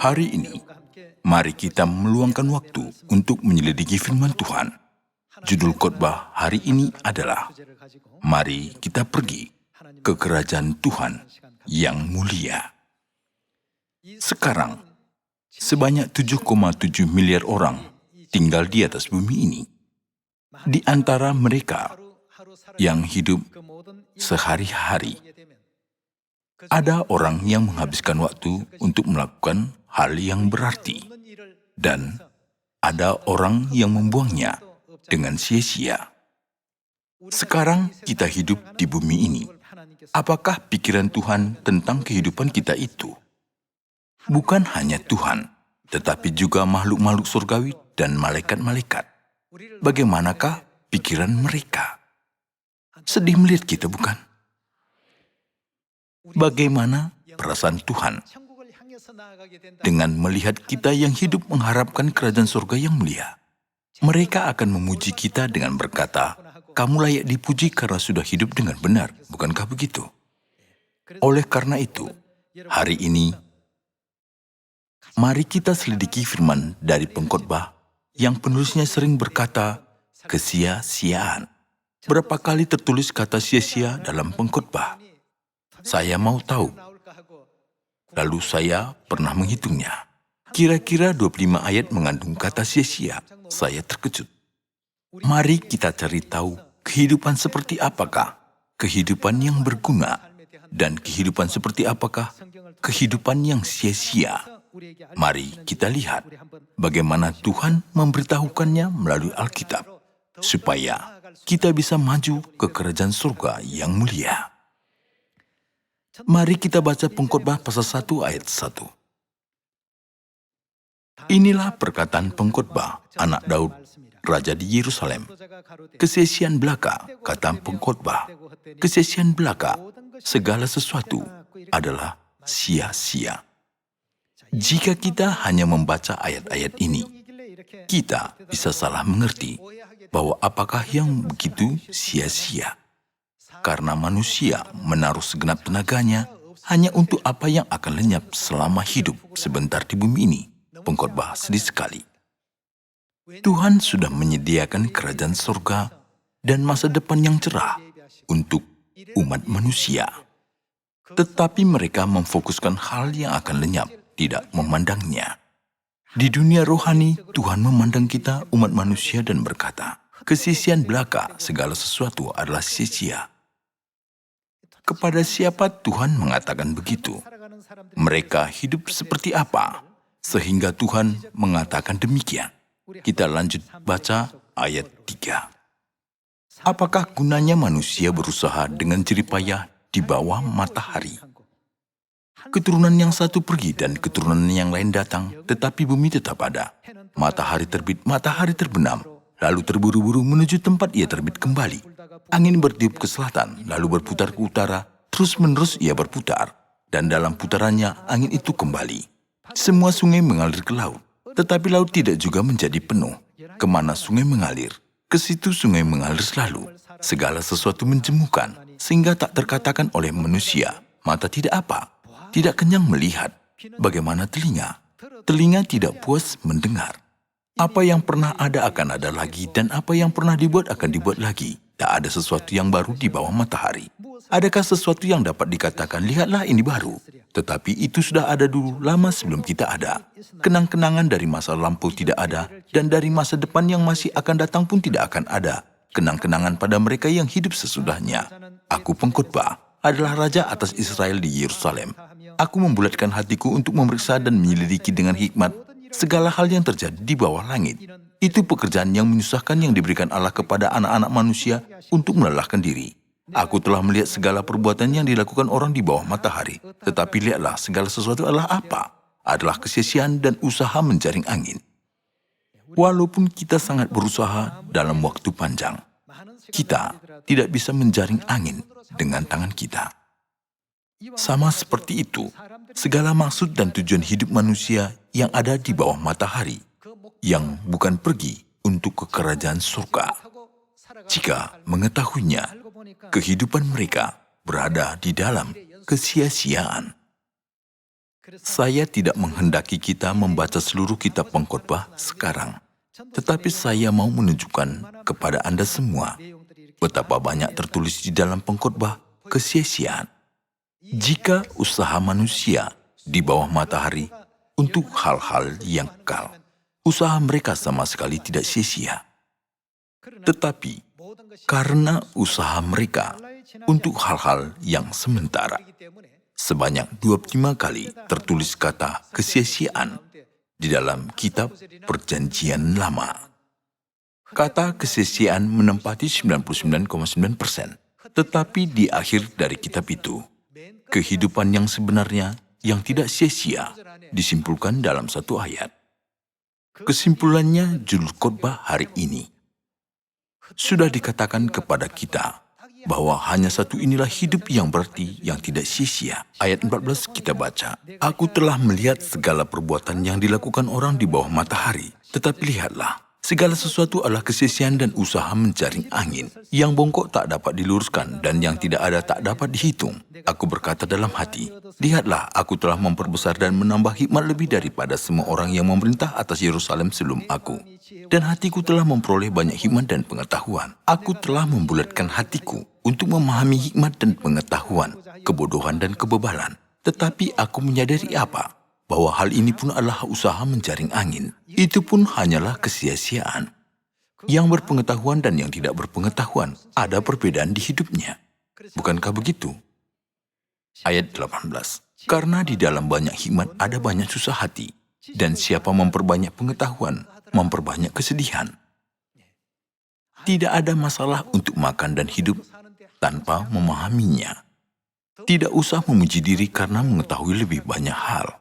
Hari ini, mari kita meluangkan waktu untuk menyelidiki firman Tuhan. Judul khotbah hari ini adalah, Mari kita pergi ke kerajaan Tuhan yang mulia. Sekarang, sebanyak 7,7 miliar orang tinggal di atas bumi ini. Di antara mereka yang hidup sehari-hari, ada orang yang menghabiskan waktu untuk melakukan hal yang berarti, dan ada orang yang membuangnya dengan sia-sia. Sekarang kita hidup di bumi ini. Apakah pikiran Tuhan tentang kehidupan kita itu? Bukan hanya Tuhan, tetapi juga makhluk-makhluk surgawi dan malaikat-malaikat. Bagaimanakah pikiran mereka? Sedih melihat kita, bukan? Bagaimana perasaan Tuhan dengan melihat kita yang hidup mengharapkan kerajaan surga yang mulia? Mereka akan memuji kita dengan berkata, "Kamu layak dipuji karena sudah hidup dengan benar." Bukankah begitu? Oleh karena itu, hari ini, mari kita selidiki firman dari pengkhotbah yang penulisnya sering berkata, kesia-siaan. Berapa kali tertulis kata sia-sia dalam pengkhotbah? Saya mau tahu. Lalu saya pernah menghitungnya. Kira-kira 25 ayat mengandung kata sia-sia. Saya terkejut. Mari kita cari tahu kehidupan seperti apakah kehidupan yang berguna dan kehidupan seperti apakah kehidupan yang sia-sia. Mari kita lihat bagaimana Tuhan memberitahukannya melalui Alkitab supaya kita bisa maju ke kerajaan surga yang mulia. Mari kita baca pengkhotbah pasal 1 ayat 1. Inilah perkataan pengkhotbah anak Daud, raja di Yerusalem. Kesia-siaan belaka, kata pengkhotbah. Kesia-siaan belaka, segala sesuatu adalah sia-sia. Jika kita hanya membaca ayat-ayat ini, kita bisa salah mengerti bahwa apakah yang begitu sia-sia. Karena manusia menaruh segenap tenaganya hanya untuk apa yang akan lenyap selama hidup sebentar di bumi ini. Pengkhotbah sedih sekali. Tuhan sudah menyediakan kerajaan surga dan masa depan yang cerah untuk umat manusia. Tetapi mereka memfokuskan hal yang akan lenyap, tidak memandangnya. Di dunia rohani, Tuhan memandang kita, umat manusia, dan berkata, kesia-siaan belaka, segala sesuatu adalah sia-sia. Kepada siapa Tuhan mengatakan begitu? Mereka hidup seperti apa? Sehingga Tuhan mengatakan demikian. Kita lanjut baca ayat 3. Apakah gunanya manusia berusaha dengan jerih payah di bawah matahari? Keturunan yang satu pergi dan keturunan yang lain datang, tetapi bumi tetap ada. Matahari terbit, matahari terbenam, lalu terburu-buru menuju tempat ia terbit kembali. Angin bertiup ke selatan, lalu berputar ke utara, terus-menerus ia berputar, dan dalam putarannya angin itu kembali. Semua sungai mengalir ke laut, tetapi laut tidak juga menjadi penuh. Kemana sungai mengalir, ke situ sungai mengalir selalu. Segala sesuatu menjemukan, sehingga tak terkatakan oleh manusia. Mata tidak apa, tidak kenyang melihat. Bagaimana telinga? Telinga tidak puas mendengar. Apa yang pernah ada akan ada lagi, dan apa yang pernah dibuat akan dibuat lagi. Tak ada sesuatu yang baru di bawah matahari. Adakah sesuatu yang dapat dikatakan, lihatlah ini baru? Tetapi itu sudah ada dulu, lama sebelum kita ada. Kenang-kenangan dari masa lampau tidak ada, dan dari masa depan yang masih akan datang pun tidak akan ada. Kenang-kenangan pada mereka yang hidup sesudahnya. Aku pengkhotbah adalah raja atas Israel di Yerusalem. Aku membulatkan hatiku untuk memeriksa dan menyelidiki dengan hikmat segala hal yang terjadi di bawah langit. Itu pekerjaan yang menyusahkan yang diberikan Allah kepada anak-anak manusia untuk melelahkan diri. Aku telah melihat segala perbuatan yang dilakukan orang di bawah matahari. Tetapi lihatlah, segala sesuatu adalah apa? Adalah kesia-siaan dan usaha menjaring angin. Walaupun kita sangat berusaha dalam waktu panjang, kita tidak bisa menjaring angin dengan tangan kita. Sama seperti itu, segala maksud dan tujuan hidup manusia yang ada di bawah matahari, yang bukan pergi untuk ke kerajaan surga. Jika mengetahuinya, kehidupan mereka berada di dalam kesia-siaan. Saya tidak menghendaki kita membaca seluruh kitab pengkhotbah sekarang, tetapi saya mau menunjukkan kepada Anda semua betapa banyak tertulis di dalam pengkhotbah kesia-siaan. Jika usaha manusia di bawah matahari untuk hal-hal yang kekal, usaha mereka sama sekali tidak sia-sia. Tetapi karena usaha mereka untuk hal-hal yang sementara, sebanyak 25 kali tertulis kata kesia-siaan di dalam kitab Perjanjian Lama. Kata kesia-siaan menempati 99,9%, tetapi di akhir dari kitab itu, kehidupan yang sebenarnya yang tidak sia-sia disimpulkan dalam satu ayat. Kesimpulannya judul khotbah hari ini. Sudah dikatakan kepada kita bahwa hanya satu inilah hidup yang berarti yang tidak sia-sia. Ayat 14 kita baca, "Aku telah melihat segala perbuatan yang dilakukan orang di bawah matahari, tetapi lihatlah, segala sesuatu adalah kesia-siaan dan usaha menjaring angin. Yang bongkok tak dapat diluruskan dan yang tidak ada tak dapat dihitung. Aku berkata dalam hati, lihatlah, aku telah memperbesar dan menambah hikmat lebih daripada semua orang yang memerintah atas Yerusalem sebelum aku. Dan hatiku telah memperoleh banyak hikmat dan pengetahuan. Aku telah membulatkan hatiku untuk memahami hikmat dan pengetahuan, kebodohan dan kebebalan. Tetapi aku menyadari apa? Bahwa hal ini pun adalah usaha menjaring angin. Itu pun hanyalah kesia-siaan. Yang berpengetahuan dan yang tidak berpengetahuan, ada perbedaan di hidupnya. Bukankah begitu?" Ayat 18. "Karena di dalam banyak hikmat ada banyak susah hati, dan siapa memperbanyak pengetahuan, memperbanyak kesedihan. Tidak ada masalah untuk makan dan hidup tanpa memahaminya. Tidak usah memuji diri karena mengetahui lebih banyak hal.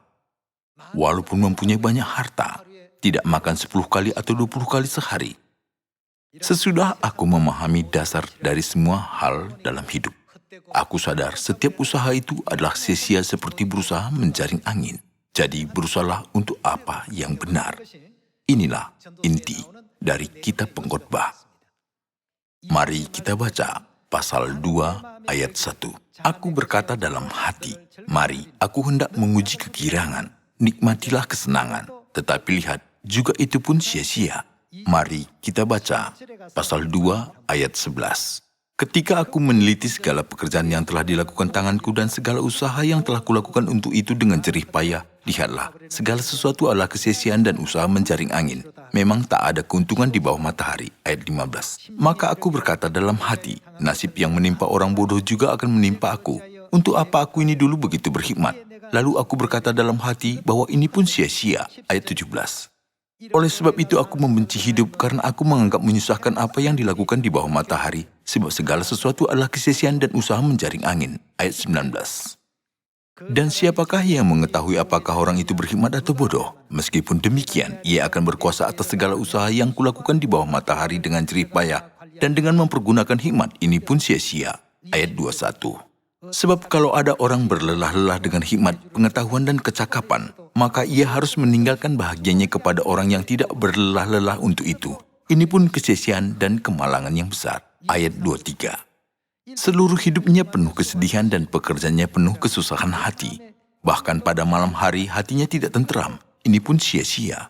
Walaupun mempunyai banyak harta, tidak makan 10 kali atau 20 kali sehari. Sesudah aku memahami dasar dari semua hal dalam hidup, aku sadar setiap usaha itu adalah sia-sia seperti berusaha menjaring angin. Jadi berusahalah untuk apa yang benar." Inilah inti dari kitab pengkhotbah. Mari kita baca pasal 2 ayat 1. "Aku berkata dalam hati, mari aku hendak menguji kegirangan. Nikmatilah kesenangan, tetapi lihat, juga itu pun sia-sia." Mari kita baca pasal 2 ayat 11. "Ketika aku meneliti segala pekerjaan yang telah dilakukan tanganku dan segala usaha yang telah kulakukan untuk itu dengan jerih payah, lihatlah, segala sesuatu adalah kesia-siaan dan usaha menjaring angin. Memang tak ada keuntungan di bawah matahari." Ayat 15. "Maka aku berkata dalam hati, nasib yang menimpa orang bodoh juga akan menimpa aku. Untuk apa aku ini dulu begitu berhikmat? Lalu aku berkata dalam hati bahwa ini pun sia-sia." Ayat 17. "Oleh sebab itu aku membenci hidup karena aku menganggap menyusahkan apa yang dilakukan di bawah matahari, sebab segala sesuatu adalah kesia-siaan dan usaha menjaring angin." Ayat 19. "Dan siapakah yang mengetahui apakah orang itu berhikmat atau bodoh? Meskipun demikian, ia akan berkuasa atas segala usaha yang kulakukan di bawah matahari dengan jerih payah, dan dengan mempergunakan hikmat, ini pun sia-sia." Ayat 21. "Sebab kalau ada orang berlelah-lelah dengan hikmat, pengetahuan dan kecakapan, maka ia harus meninggalkan bahagianya kepada orang yang tidak berlelah-lelah untuk itu. Ini pun kesia-siaan dan kemalangan yang besar." Ayat 23. "Seluruh hidupnya penuh kesedihan dan pekerjaannya penuh kesusahan hati. Bahkan pada malam hari hatinya tidak tenteram. Ini pun sia-sia."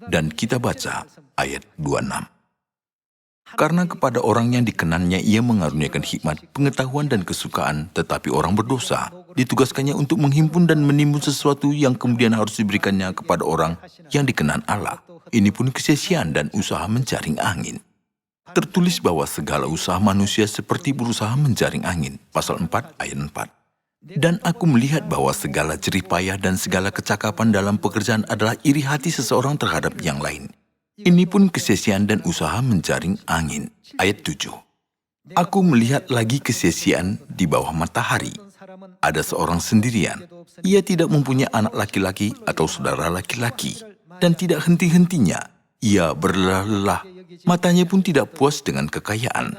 Dan kita baca ayat 26. "Karena kepada orang yang dikenannya ia mengaruniakan hikmat, pengetahuan dan kesukaan, tetapi orang berdosa ditugaskannya untuk menghimpun dan menimbun sesuatu yang kemudian harus diberikannya kepada orang yang dikenan Allah. Ini pun kesia-siaan dan usaha menjaring angin." Tertulis bahwa segala usaha manusia seperti berusaha menjaring angin. Pasal 4 ayat 4. "Dan aku melihat bahwa segala jerih payah dan segala kecakapan dalam pekerjaan adalah iri hati seseorang terhadap yang lain. Ini pun kesia-siaan dan usaha menjaring angin." Ayat 7. "Aku melihat lagi kesia-siaan di bawah matahari. Ada seorang sendirian. Ia tidak mempunyai anak laki-laki atau saudara laki-laki. Dan tidak henti-hentinya. Ia berlelah-lelah. Matanya pun tidak puas dengan kekayaan.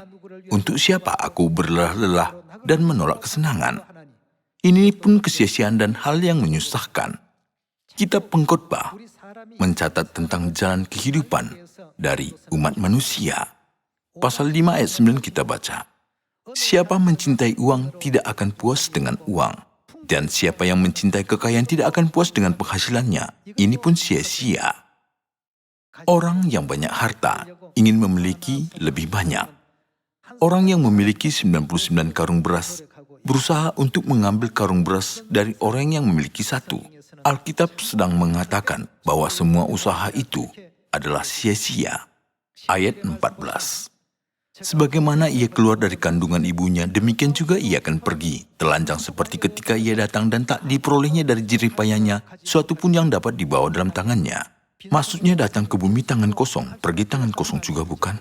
Untuk siapa aku berlelah-lelah dan menolak kesenangan? Ini pun kesia-siaan dan hal yang menyusahkan." Kitab Pengkhotbah mencatat tentang jalan kehidupan dari umat manusia. Pasal 5 ayat 9 kita baca, "Siapa mencintai uang tidak akan puas dengan uang, Dan siapa yang mencintai kekayaan tidak akan puas dengan penghasilannya. Ini pun sia-sia. Orang yang banyak harta ingin memiliki lebih banyak. Orang yang memiliki 99 karung beras berusaha untuk mengambil karung beras dari orang yang memiliki satu. Alkitab sedang mengatakan bahwa semua usaha itu adalah sia-sia. Ayat 14. Sebagaimana ia keluar dari kandungan ibunya, demikian juga ia akan pergi. Telanjang seperti ketika ia datang dan tak diperolehnya dari jerih payahnya, suatu pun yang dapat dibawa dalam tangannya. Maksudnya datang ke bumi tangan kosong, pergi tangan kosong juga bukan?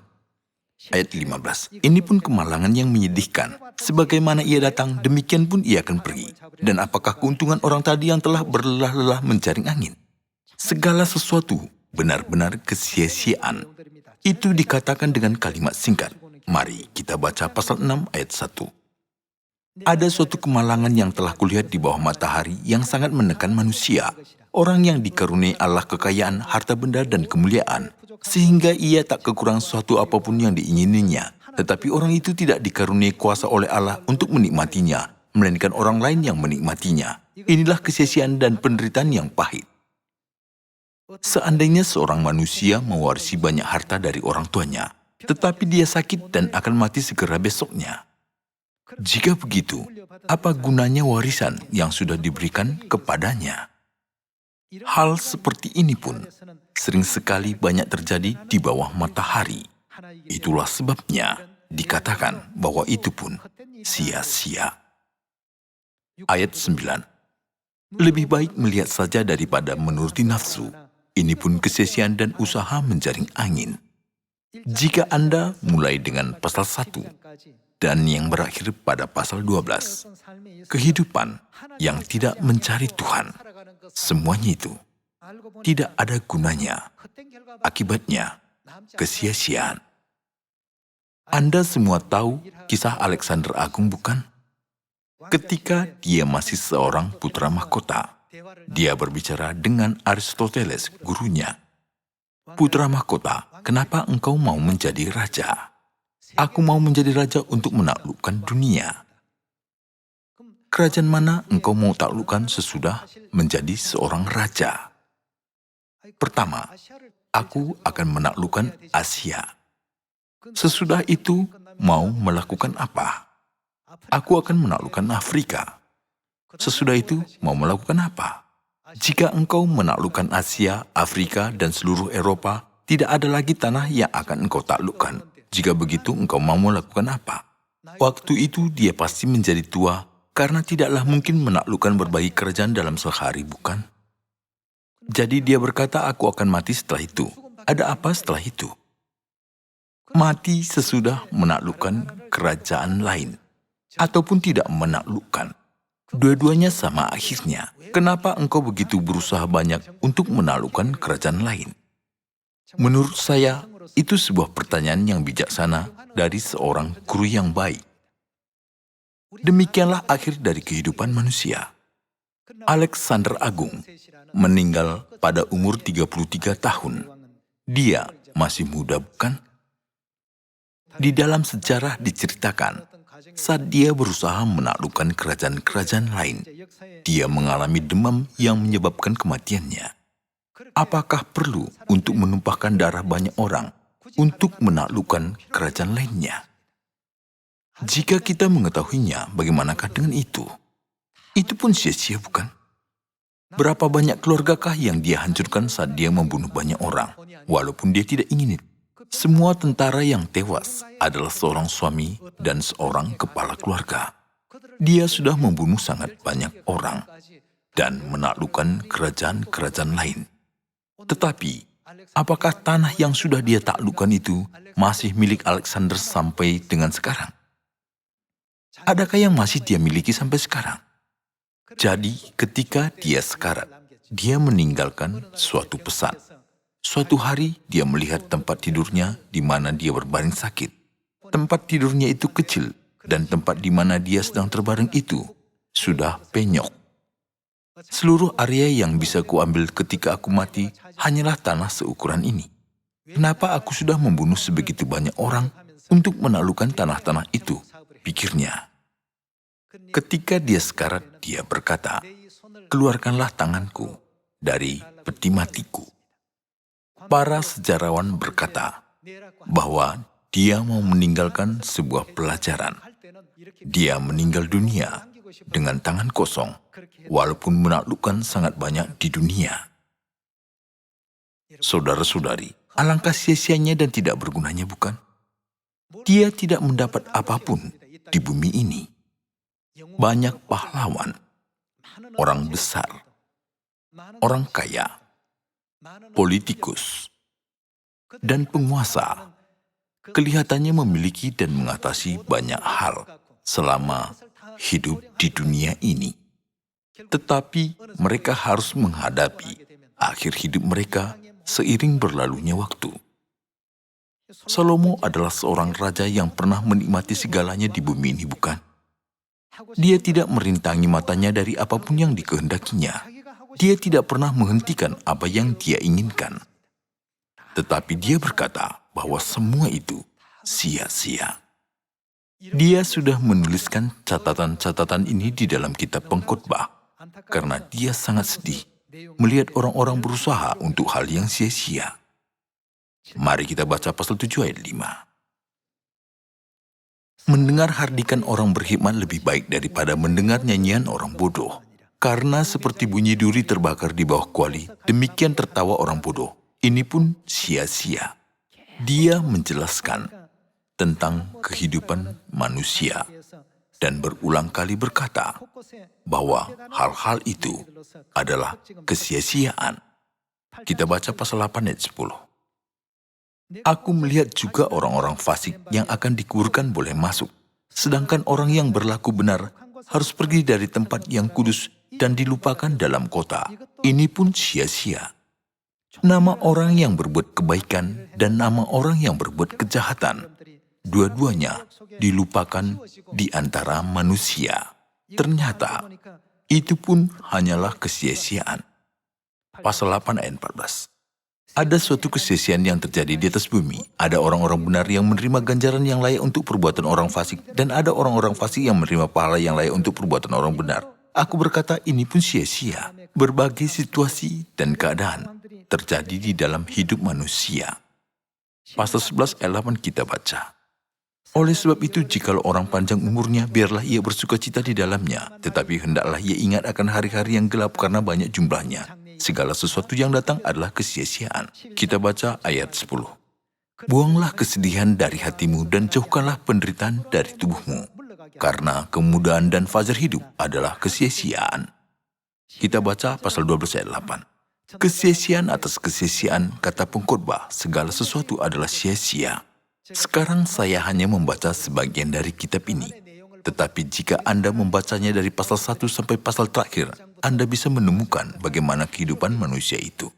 Ayat 15. Ini pun kemalangan yang menyedihkan. Sebagaimana ia datang, demikian pun ia akan pergi. Dan apakah keuntungan orang tadi yang telah berlelah-lelah menjaring angin? Segala sesuatu benar-benar kesia-siaan. Itu dikatakan dengan kalimat singkat. Mari kita baca pasal 6 ayat 1. Ada suatu kemalangan yang telah kulihat di bawah matahari yang sangat menekan manusia. Orang yang dikaruniai Allah kekayaan, harta benda dan kemuliaan. Sehingga ia tak kekurangan sesuatu apapun yang diingininya. Tetapi orang itu tidak dikaruniai kuasa oleh Allah untuk menikmatinya, melainkan orang lain yang menikmatinya. Inilah kesia-siaan dan penderitaan yang pahit. Seandainya seorang manusia mewarisi banyak harta dari orang tuanya, tetapi dia sakit dan akan mati segera besoknya. Jika begitu, apa gunanya warisan yang sudah diberikan kepadanya? Hal seperti ini pun sering sekali banyak terjadi di bawah matahari. Itulah sebabnya dikatakan bahwa itu pun sia-sia. Ayat 9. Lebih baik melihat saja daripada menuruti nafsu. Ini pun kesia-siaan dan usaha menjaring angin. Jika Anda mulai dengan pasal 1 dan yang berakhir pada pasal 12, kehidupan yang tidak mencari Tuhan, semuanya itu tidak ada gunanya. Akibatnya, kesia-siaan. Anda semua tahu kisah Alexander Agung, bukan? Ketika dia masih seorang putra mahkota, dia berbicara dengan Aristoteles, gurunya. Putra mahkota, kenapa engkau mau menjadi raja? Aku mau menjadi raja untuk menaklukkan dunia. Kerajaan mana engkau mau taklukkan sesudah menjadi seorang raja? Pertama, aku akan menaklukkan Asia. Sesudah itu, mau melakukan apa? Aku akan menaklukkan Afrika. Sesudah itu, mau melakukan apa? Jika engkau menaklukkan Asia, Afrika, dan seluruh Eropa, tidak ada lagi tanah yang akan engkau taklukkan. Jika begitu, engkau mau melakukan apa? Waktu itu dia pasti menjadi tua, karena tidaklah mungkin menaklukkan berbagai kerajaan dalam sehari, bukan? Jadi dia berkata, aku akan mati setelah itu. Ada apa setelah itu? Mati sesudah menaklukkan kerajaan lain, ataupun tidak menaklukkan. Dua-duanya sama akhirnya. Kenapa engkau begitu berusaha banyak untuk menaklukkan kerajaan lain? Menurut saya, itu sebuah pertanyaan yang bijaksana dari seorang guru yang baik. Demikianlah akhir dari kehidupan manusia. Alexander Agung meninggal pada umur 33 tahun. Dia masih muda, bukan? Di dalam sejarah diceritakan, saat dia berusaha menaklukkan kerajaan-kerajaan lain, dia mengalami demam yang menyebabkan kematiannya. Apakah perlu untuk menumpahkan darah banyak orang untuk menaklukkan kerajaan lainnya? Jika kita mengetahuinya, bagaimanakah dengan itu? Itu pun sia-sia, bukan? Berapa banyak keluargakah yang dia hancurkan saat dia membunuh banyak orang, walaupun dia tidak ingin itu? Semua tentara yang tewas adalah seorang suami dan seorang kepala keluarga. Dia sudah membunuh sangat banyak orang dan menaklukkan kerajaan-kerajaan lain. Tetapi, apakah tanah yang sudah dia taklukkan itu masih milik Alexander sampai dengan sekarang? Adakah yang masih dia miliki sampai sekarang? Jadi, ketika dia sekarat, dia meninggalkan suatu pesan. Suatu hari, dia melihat tempat tidurnya di mana dia berbaring sakit. Tempat tidurnya itu kecil, dan tempat di mana dia sedang terbaring itu sudah penyok. Seluruh area yang bisa kuambil ketika aku mati hanyalah tanah seukuran ini. Kenapa aku sudah membunuh sebegitu banyak orang untuk menaklukkan tanah-tanah itu? Pikirnya. Ketika dia sekarat, dia berkata, "Keluarkanlah tanganku dari peti matiku." Para sejarawan berkata bahwa dia mau meninggalkan sebuah pelajaran. Dia meninggal dunia dengan tangan kosong, walaupun menaklukkan sangat banyak di dunia. Saudara-saudari, alangkah sia-sianya dan tidak bergunanya, bukan? Dia tidak mendapat apapun di bumi ini. Banyak pahlawan, orang besar, orang kaya, politikus, dan penguasa kelihatannya memiliki dan mengatasi banyak hal selama hidup di dunia ini. Tetapi mereka harus menghadapi akhir hidup mereka seiring berlalunya waktu. Salomo adalah seorang raja yang pernah menikmati segalanya di bumi ini, bukan? Dia tidak merintangi matanya dari apapun yang dikehendakinya. Dia tidak pernah menghentikan apa yang dia inginkan. Tetapi dia berkata bahwa semua itu sia-sia. Dia sudah menuliskan catatan-catatan ini di dalam kitab Pengkhotbah karena dia sangat sedih melihat orang-orang berusaha untuk hal yang sia-sia. Mari kita baca pasal 7 ayat 5. Mendengar hardikan orang berhikmat lebih baik daripada mendengar nyanyian orang bodoh. Karena seperti bunyi duri terbakar di bawah kuali, demikian tertawa orang bodoh. Ini pun sia-sia. Dia menjelaskan tentang kehidupan manusia dan berulang kali berkata bahwa hal-hal itu adalah kesia-siaan. Kita baca pasal 8 ayat 10. Aku melihat juga orang-orang fasik yang akan dikuburkan boleh masuk, sedangkan orang yang berlaku benar harus pergi dari tempat yang kudus dan dilupakan dalam kota. Ini pun sia-sia. Nama orang yang berbuat kebaikan dan nama orang yang berbuat kejahatan, dua-duanya dilupakan di antara manusia. Ternyata itu pun hanyalah kesia-siaan. Pasal 8 ayat 14. Ada suatu kesia-siaan yang terjadi di atas bumi. Ada orang-orang benar yang menerima ganjaran yang layak untuk perbuatan orang fasik, dan ada orang-orang fasik yang menerima pahala yang layak untuk perbuatan orang benar. Aku berkata ini pun sia-sia. Berbagai situasi dan keadaan terjadi di dalam hidup manusia. Pasal 11 ayat 8 kita baca. Oleh sebab itu, jikalau orang panjang umurnya, biarlah ia bersuka cita di dalamnya. Tetapi hendaklah ia ingat akan hari-hari yang gelap karena banyak jumlahnya. Segala sesuatu yang datang adalah kesia-siaan. Kita baca ayat 10. Buanglah kesedihan dari hatimu dan jauhkanlah penderitaan dari tubuhmu. Karena kemudahan dan fajar hidup adalah kesia-siaan. Kita baca pasal 12 ayat 8. Kesia-siaan atas kesia-siaan, kata pengkhotbah, segala sesuatu adalah sia-sia. Sekarang saya hanya membaca sebagian dari kitab ini. Tetapi jika Anda membacanya dari pasal 1 sampai pasal terakhir, Anda bisa menemukan bagaimana kehidupan manusia itu.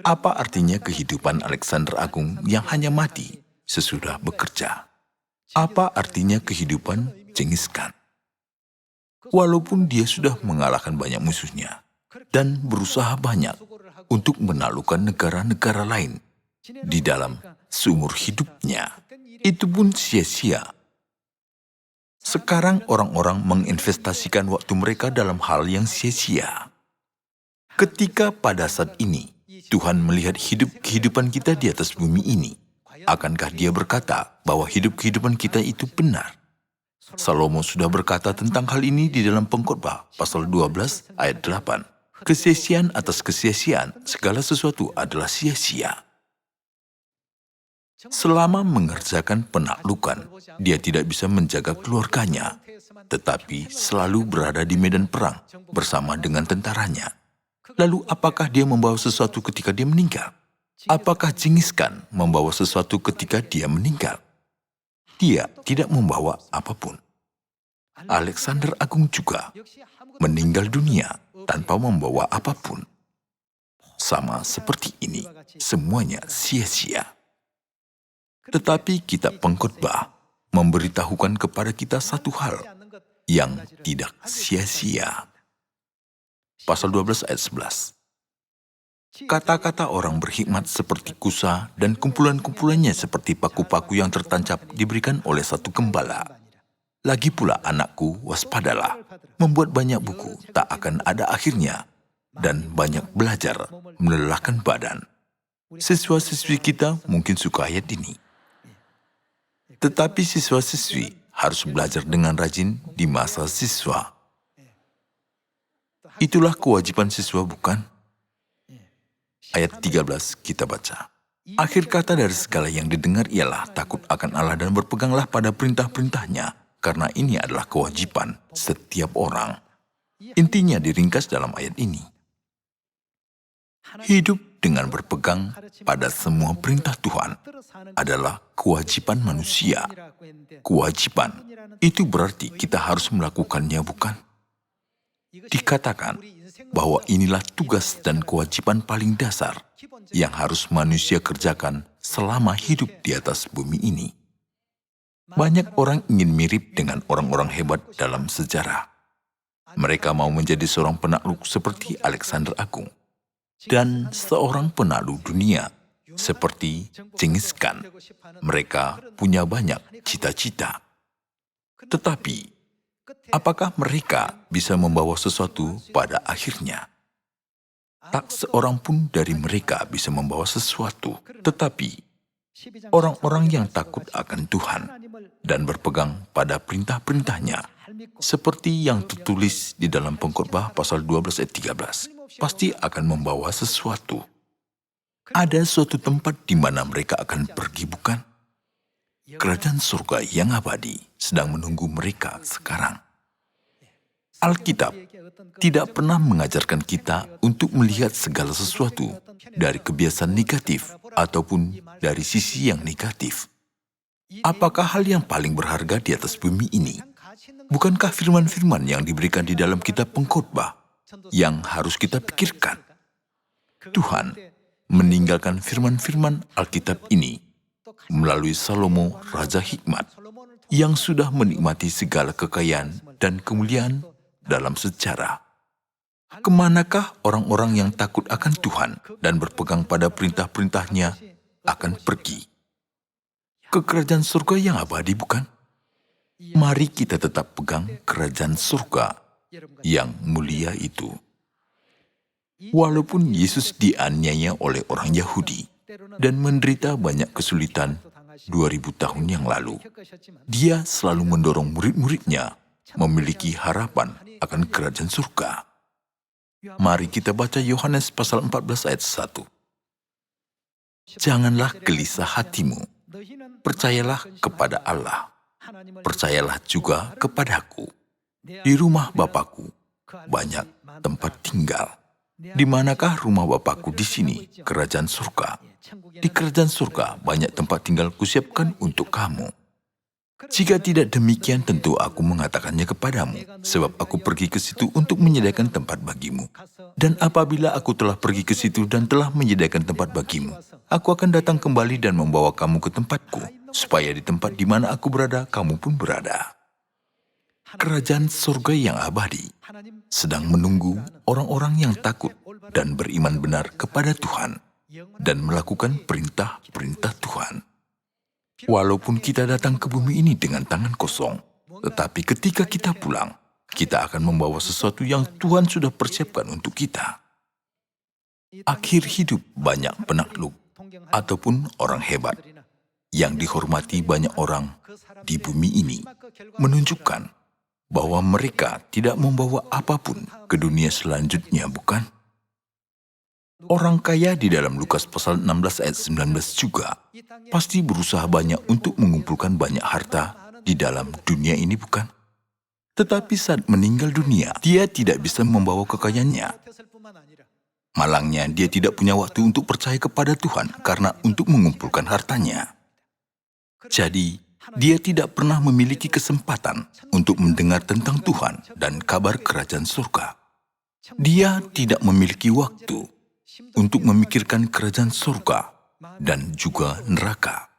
Apa artinya kehidupan Alexander Agung yang hanya mati sesudah bekerja? Apa artinya kehidupan Genghis Khan? Walaupun dia sudah mengalahkan banyak musuhnya dan berusaha banyak untuk menaklukkan negara-negara lain di dalam seumur hidupnya, itu pun sia-sia. Sekarang orang-orang menginvestasikan waktu mereka dalam hal yang sia-sia. Ketika pada saat ini Tuhan melihat kehidupan kita di atas bumi ini, akankah Dia berkata bahwa kehidupan kita itu benar? Salomo sudah berkata tentang hal ini di dalam Pengkhotbah pasal 12 ayat 8. Kesia-siaan atas kesia-siaan, segala sesuatu adalah sia-sia. Selama mengerjakan penaklukan, dia tidak bisa menjaga keluarganya, tetapi selalu berada di medan perang bersama dengan tentaranya. Lalu apakah dia membawa sesuatu ketika dia meninggal? Apakah Genghis Khan membawa sesuatu ketika dia meninggal? Dia tidak membawa apapun. Alexander Agung juga meninggal dunia tanpa membawa apapun. Sama seperti ini, semuanya sia-sia. Tetapi kitab Pengkhotbah memberitahukan kepada kita satu hal yang tidak sia-sia. Pasal 12 ayat 11. Kata-kata orang berhikmat seperti kusa dan kumpulan-kumpulannya seperti paku-paku yang tertancap diberikan oleh satu gembala. Lagi pula anakku, waspadalah. Membuat banyak buku tak akan ada akhirnya. Dan banyak belajar melelahkan badan. Siswa-siswi kita mungkin suka ayat ini. Tetapi siswa-siswi harus belajar dengan rajin di masa siswa. Itulah kewajiban siswa, bukan? Ayat 13 kita baca. Akhir kata dari segala yang didengar ialah takut akan Allah dan berpeganglah pada perintah-perintahnya, karena ini adalah kewajiban setiap orang. Intinya diringkas dalam ayat ini. Hidup dengan berpegang pada semua perintah Tuhan adalah kewajiban manusia. Kewajiban itu berarti kita harus melakukannya, bukan? Dikatakan bahwa inilah tugas dan kewajiban paling dasar yang harus manusia kerjakan selama hidup di atas bumi ini. Banyak orang ingin mirip dengan orang-orang hebat dalam sejarah. Mereka mau menjadi seorang penakluk seperti Alexander Agung dan seorang penakluk dunia seperti Genghis Khan. Mereka punya banyak cita-cita. Tetapi, apakah mereka bisa membawa sesuatu pada akhirnya? Tak seorang pun dari mereka bisa membawa sesuatu. Tetapi, orang-orang yang takut akan Tuhan dan berpegang pada perintah-perintahnya, seperti yang tertulis di dalam Pengkhotbah pasal 12 ayat 13, pasti akan membawa sesuatu. Ada suatu tempat di mana mereka akan pergi, bukan? Kerajaan surga yang abadi sedang menunggu mereka sekarang. Alkitab tidak pernah mengajarkan kita untuk melihat segala sesuatu dari kebiasaan negatif ataupun dari sisi yang negatif. Apakah hal yang paling berharga di atas bumi ini? Bukankah firman-firman yang diberikan di dalam kitab Pengkhotbah yang harus kita pikirkan? Tuhan meninggalkan firman-firman Alkitab ini melalui Salomo, Raja Hikmat, yang sudah menikmati segala kekayaan dan kemuliaan dalam sejarah. Kemanakah orang-orang yang takut akan Tuhan dan berpegang pada perintah-perintahnya akan pergi? Ke kerajaan surga yang abadi, bukan? Mari kita tetap pegang kerajaan surga yang mulia itu. Walaupun Yesus dianiaya oleh orang Yahudi dan menderita banyak kesulitan 2000 tahun yang lalu, dia selalu mendorong murid-muridnya memiliki harapan akan kerajaan surga. Mari kita baca Yohanes pasal 14 ayat 1. Janganlah gelisah hatimu, percayalah kepada Allah, percayalah juga kepadaku. Di rumah Bapakku banyak tempat tinggal. Di manakah rumah Bapakku di sini, kerajaan surga? Di kerajaan surga banyak tempat tinggal kusiapkan untuk kamu. Jika tidak demikian, tentu aku mengatakannya kepadamu, sebab aku pergi ke situ untuk menyediakan tempat bagimu. Dan apabila aku telah pergi ke situ dan telah menyediakan tempat bagimu, aku akan datang kembali dan membawa kamu ke tempatku, supaya di tempat di mana aku berada, kamu pun berada. Kerajaan surga yang abadi sedang menunggu orang-orang yang takut dan beriman benar kepada Tuhan dan melakukan perintah-perintah Tuhan. Walaupun kita datang ke bumi ini dengan tangan kosong, tetapi ketika kita pulang, kita akan membawa sesuatu yang Tuhan sudah persiapkan untuk kita. Akhir hidup banyak penakluk ataupun orang hebat yang dihormati banyak orang di bumi ini menunjukkan bahwa mereka tidak membawa apapun ke dunia selanjutnya, bukan? Orang kaya di dalam Lukas pasal 16 ayat 19 juga pasti berusaha banyak untuk mengumpulkan banyak harta di dalam dunia ini, bukan? Tetapi saat meninggal dunia, dia tidak bisa membawa kekayaannya. Malangnya, dia tidak punya waktu untuk percaya kepada Tuhan karena untuk mengumpulkan hartanya. Jadi, dia tidak pernah memiliki kesempatan untuk mendengar tentang Tuhan dan kabar kerajaan surga. Dia tidak memiliki waktu untuk memikirkan kerajaan surga dan juga neraka,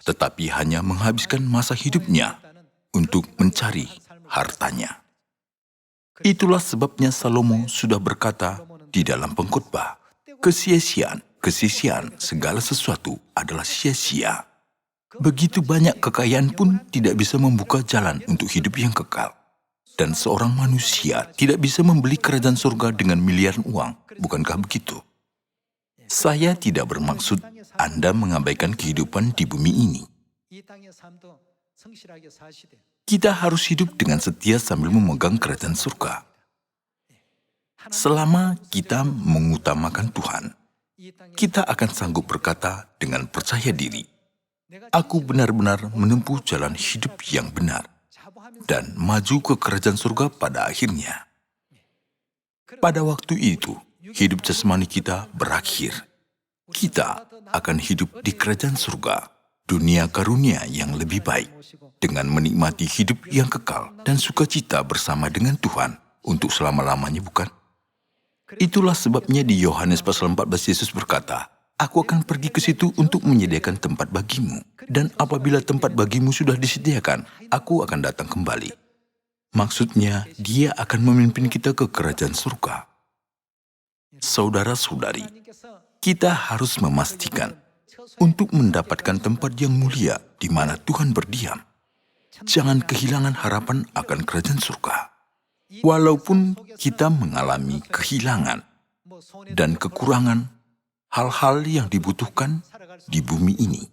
tetapi hanya menghabiskan masa hidupnya untuk mencari hartanya. Itulah sebabnya Salomo sudah berkata di dalam Pengkhotbah, kesia-siaan segala sesuatu adalah sia-sia. Begitu banyak kekayaan pun tidak bisa membuka jalan untuk hidup yang kekal. Dan seorang manusia tidak bisa membeli kerajaan surga dengan miliaran uang. Bukankah begitu? Saya tidak bermaksud Anda mengabaikan kehidupan di bumi ini. Kita harus hidup dengan setia sambil memegang kerajaan surga. Selama kita mengutamakan Tuhan, kita akan sanggup berkata dengan percaya diri, "Aku benar-benar menempuh jalan hidup yang benar dan maju ke kerajaan surga pada akhirnya." Pada waktu itu, hidup jasmani kita berakhir. Kita akan hidup di kerajaan surga, dunia karunia yang lebih baik, dengan menikmati hidup yang kekal dan sukacita bersama dengan Tuhan untuk selama-lamanya, bukan? Itulah sebabnya di Yohanes pasal 14 Yesus berkata, "Aku akan pergi ke situ untuk menyediakan tempat bagimu. Dan apabila tempat bagimu sudah disediakan, aku akan datang kembali." Maksudnya, dia akan memimpin kita ke kerajaan surga. Saudara-saudari, kita harus memastikan untuk mendapatkan tempat yang mulia di mana Tuhan berdiam. Jangan kehilangan harapan akan kerajaan surga. Walaupun kita mengalami kehilangan dan kekurangan hal-hal yang dibutuhkan di bumi ini,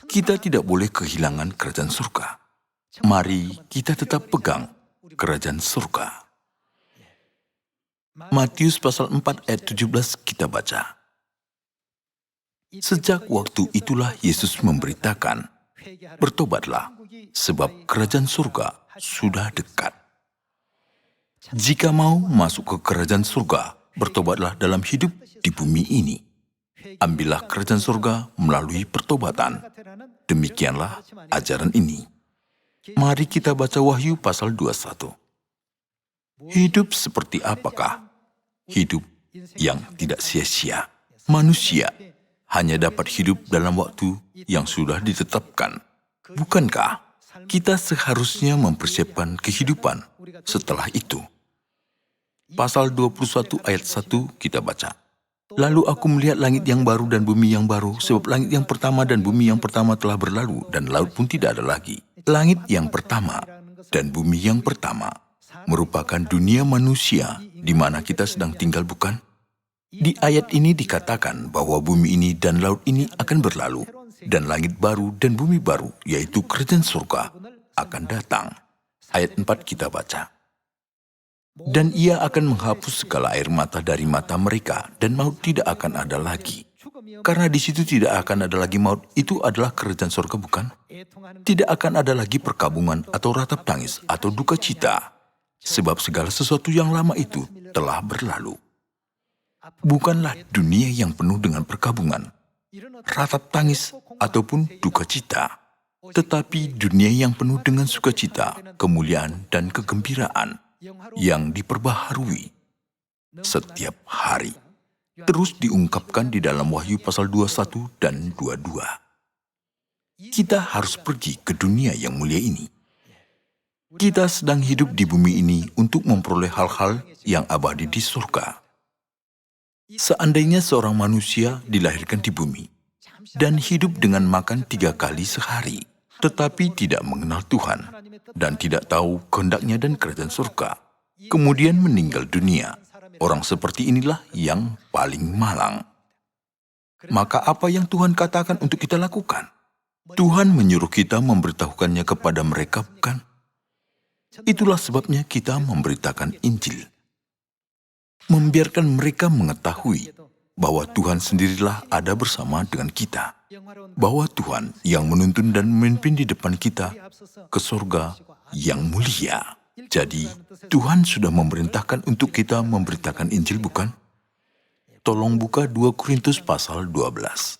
kita tidak boleh kehilangan kerajaan surga. Mari kita tetap pegang kerajaan surga. Matius pasal 4 ayat 17 kita baca. Sejak waktu itulah Yesus memberitakan, "Bertobatlah, sebab kerajaan surga sudah dekat." Jika mau masuk ke kerajaan surga, bertobatlah dalam hidup di bumi ini. Ambillah kerajaan surga melalui pertobatan. Demikianlah ajaran ini. Mari kita baca Wahyu pasal 21. Hidup seperti apakah? Hidup yang tidak sia-sia. Manusia hanya dapat hidup dalam waktu yang sudah ditetapkan. Bukankah kita seharusnya mempersiapkan kehidupan setelah itu? Pasal 21 ayat 1 kita baca. "Lalu aku melihat langit yang baru dan bumi yang baru, sebab langit yang pertama dan bumi yang pertama telah berlalu, dan laut pun tidak ada lagi." Langit yang pertama dan bumi yang pertama merupakan dunia manusia di mana kita sedang tinggal, bukan? Di ayat ini dikatakan bahwa bumi ini dan laut ini akan berlalu, dan langit baru dan bumi baru, yaitu kerajaan surga, akan datang. Ayat 4 kita baca. "Dan ia akan menghapus segala air mata dari mata mereka, dan maut tidak akan ada lagi." Karena di situ tidak akan ada lagi maut, itu adalah kerajaan surga, bukan? Tidak akan ada lagi perkabungan atau ratap tangis atau duka cita, sebab segala sesuatu yang lama itu telah berlalu. Bukanlah dunia yang penuh dengan perkabungan, ratap tangis, ataupun duka cita, tetapi dunia yang penuh dengan sukacita, kemuliaan, dan kegembiraan yang diperbaharui setiap hari. Terus diungkapkan di dalam Wahyu pasal 21 dan 22. Kita harus pergi ke dunia yang mulia ini. Kita sedang hidup di bumi ini untuk memperoleh hal-hal yang abadi di surga. Seandainya seorang manusia dilahirkan di bumi dan hidup dengan makan 3 kali sehari, tetapi tidak mengenal Tuhan dan tidak tahu kehendaknya dan kerajaan surga, kemudian meninggal dunia, orang seperti inilah yang paling malang. Maka apa yang Tuhan katakan untuk kita lakukan? Tuhan menyuruh kita memberitahukannya kepada mereka, bukan? Itulah sebabnya kita memberitakan Injil. Membiarkan mereka mengetahui bahwa Tuhan sendirilah ada bersama dengan kita. Bahwa Tuhan yang menuntun dan memimpin di depan kita ke surga yang mulia. Jadi, Tuhan sudah memerintahkan untuk kita memberitakan Injil, bukan? Tolong buka 2 Korintus pasal 12.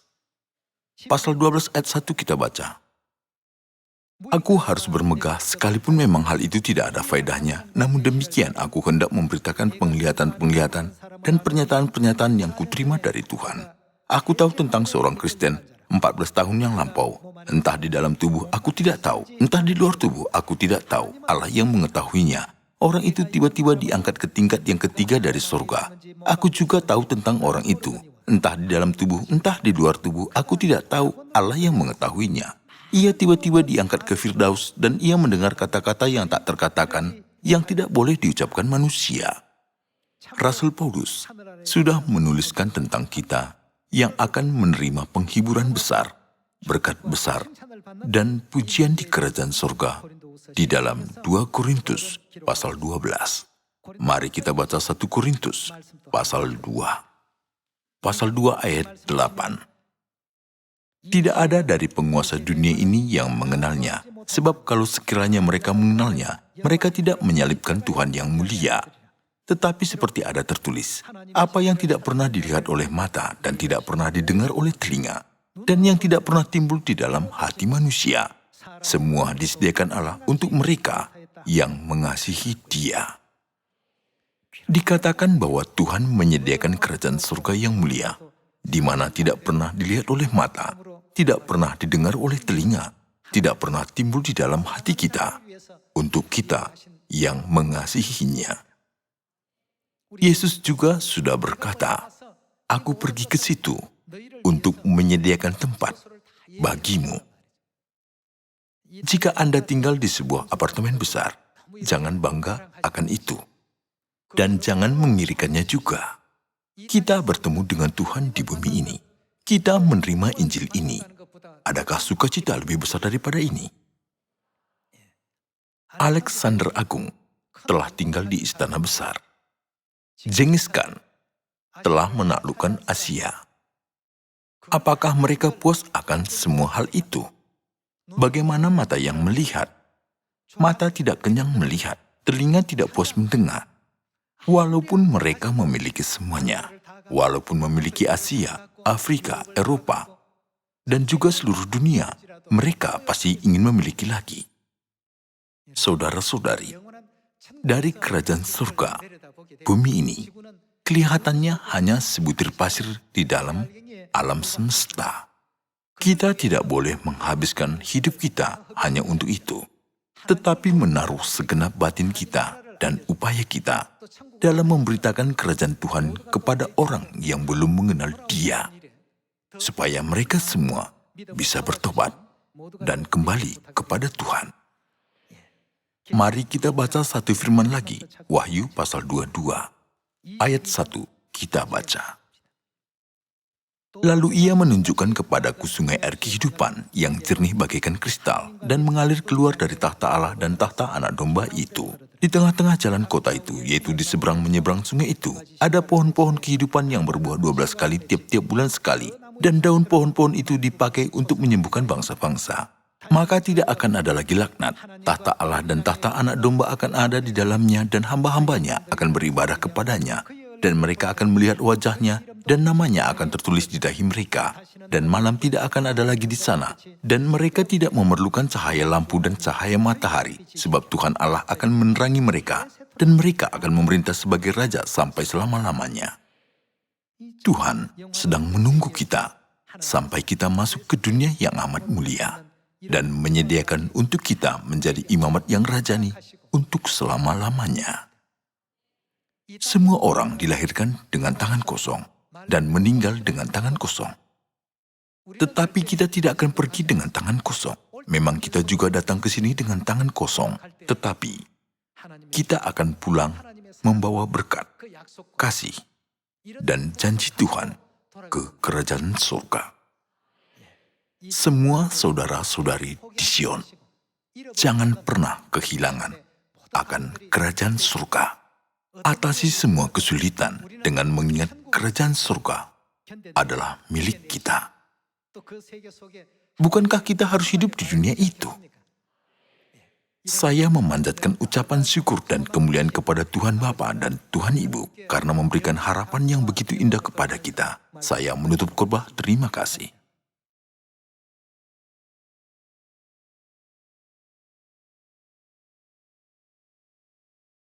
Pasal 12 ayat 1 kita baca. "Aku harus bermegah sekalipun memang hal itu tidak ada faedahnya. Namun demikian aku hendak memberitakan penglihatan-penglihatan dan pernyataan-pernyataan yang kuterima dari Tuhan. Aku tahu tentang seorang Kristen 14 tahun yang lampau. Entah di dalam tubuh aku tidak tahu, entah di luar tubuh aku tidak tahu. Allah yang mengetahuinya. Orang itu tiba-tiba diangkat ke tingkat yang ketiga dari surga. Aku juga tahu tentang orang itu. Entah di dalam tubuh, entah di luar tubuh, aku tidak tahu. Allah yang mengetahuinya. Ia tiba-tiba diangkat ke Firdaus dan ia mendengar kata-kata yang tak terkatakan, yang tidak boleh diucapkan manusia. Rasul Paulus sudah menuliskan tentang kita yang akan menerima penghiburan besar, berkat besar, dan pujian di kerajaan surga di dalam 2 Korintus pasal 12. Mari kita baca 1 Korintus pasal 2. Pasal 2 ayat 8. Tidak ada dari penguasa dunia ini yang mengenalnya, sebab kalau sekiranya mereka mengenalnya, mereka tidak menyalibkan Tuhan yang mulia. Tetapi seperti ada tertulis, apa yang tidak pernah dilihat oleh mata dan tidak pernah didengar oleh telinga, dan yang tidak pernah timbul di dalam hati manusia, semua disediakan Allah untuk mereka yang mengasihi Dia. Dikatakan bahwa Tuhan menyediakan kerajaan surga yang mulia, di mana tidak pernah dilihat oleh mata, tidak pernah didengar oleh telinga, tidak pernah timbul di dalam hati kita, untuk kita yang mengasihinya. Yesus juga sudah berkata, "Aku pergi ke situ untuk menyediakan tempat bagimu." Jika Anda tinggal di sebuah apartemen besar, jangan bangga akan itu. Dan jangan mengirikannya juga. Kita bertemu dengan Tuhan di bumi ini. Kita menerima Injil ini. Adakah sukacita lebih besar daripada ini? Alexander Agung telah tinggal di istana besar. Genghis Khan telah menaklukkan Asia. Apakah mereka puas akan semua hal itu? Bagaimana mata yang melihat? Mata tidak kenyang melihat, telinga tidak puas mendengar. Walaupun mereka memiliki semuanya, walaupun memiliki Asia, Afrika, Eropa, dan juga seluruh dunia, mereka pasti ingin memiliki lagi. Saudara-saudari, dari kerajaan surga, bumi ini kelihatannya hanya sebutir pasir di dalam alam semesta. Kita tidak boleh menghabiskan hidup kita hanya untuk itu, tetapi menaruh segenap batin kita dan upaya kita dalam memberitakan kerajaan Tuhan kepada orang yang belum mengenal Dia, supaya mereka semua bisa bertobat dan kembali kepada Tuhan. Mari kita baca satu firman lagi, Wahyu pasal 22, ayat 1, kita baca. Lalu ia menunjukkan kepadaku sungai air kehidupan yang jernih bagaikan kristal dan mengalir keluar dari tahta Allah dan tahta anak domba itu. Di tengah-tengah jalan kota itu, yaitu di seberang menyeberang sungai itu, ada pohon-pohon kehidupan yang berbuah 12 kali tiap-tiap bulan sekali, dan daun pohon-pohon itu dipakai untuk menyembuhkan bangsa-bangsa. Maka tidak akan ada lagi laknat. Tahta Allah dan tahta anak domba akan ada di dalamnya dan hamba-hambanya akan beribadah kepadanya. Dan mereka akan melihat wajahnya dan namanya akan tertulis di dahi mereka. Dan malam tidak akan ada lagi di sana. Dan mereka tidak memerlukan cahaya lampu dan cahaya matahari. Sebab Tuhan Allah akan menerangi mereka. Dan mereka akan memerintah sebagai raja sampai selama-lamanya. Tuhan sedang menunggu kita sampai kita masuk ke dunia yang amat mulia. Dan menyediakan untuk kita menjadi imamat yang rajani untuk selama-lamanya. Semua orang dilahirkan dengan tangan kosong dan meninggal dengan tangan kosong. Tetapi kita tidak akan pergi dengan tangan kosong. Memang kita juga datang ke sini dengan tangan kosong, tetapi kita akan pulang membawa berkat, kasih, dan janji Tuhan ke kerajaan surga. Semua saudara-saudari di Sion, jangan pernah kehilangan akan kerajaan surga. Atasi semua kesulitan dengan mengingat kerajaan surga adalah milik kita. Bukankah kita harus hidup di dunia itu? Saya memanjatkan ucapan syukur dan kemuliaan kepada Tuhan Bapa dan Tuhan Ibu karena memberikan harapan yang begitu indah kepada kita. Saya menutup khotbah, terima kasih.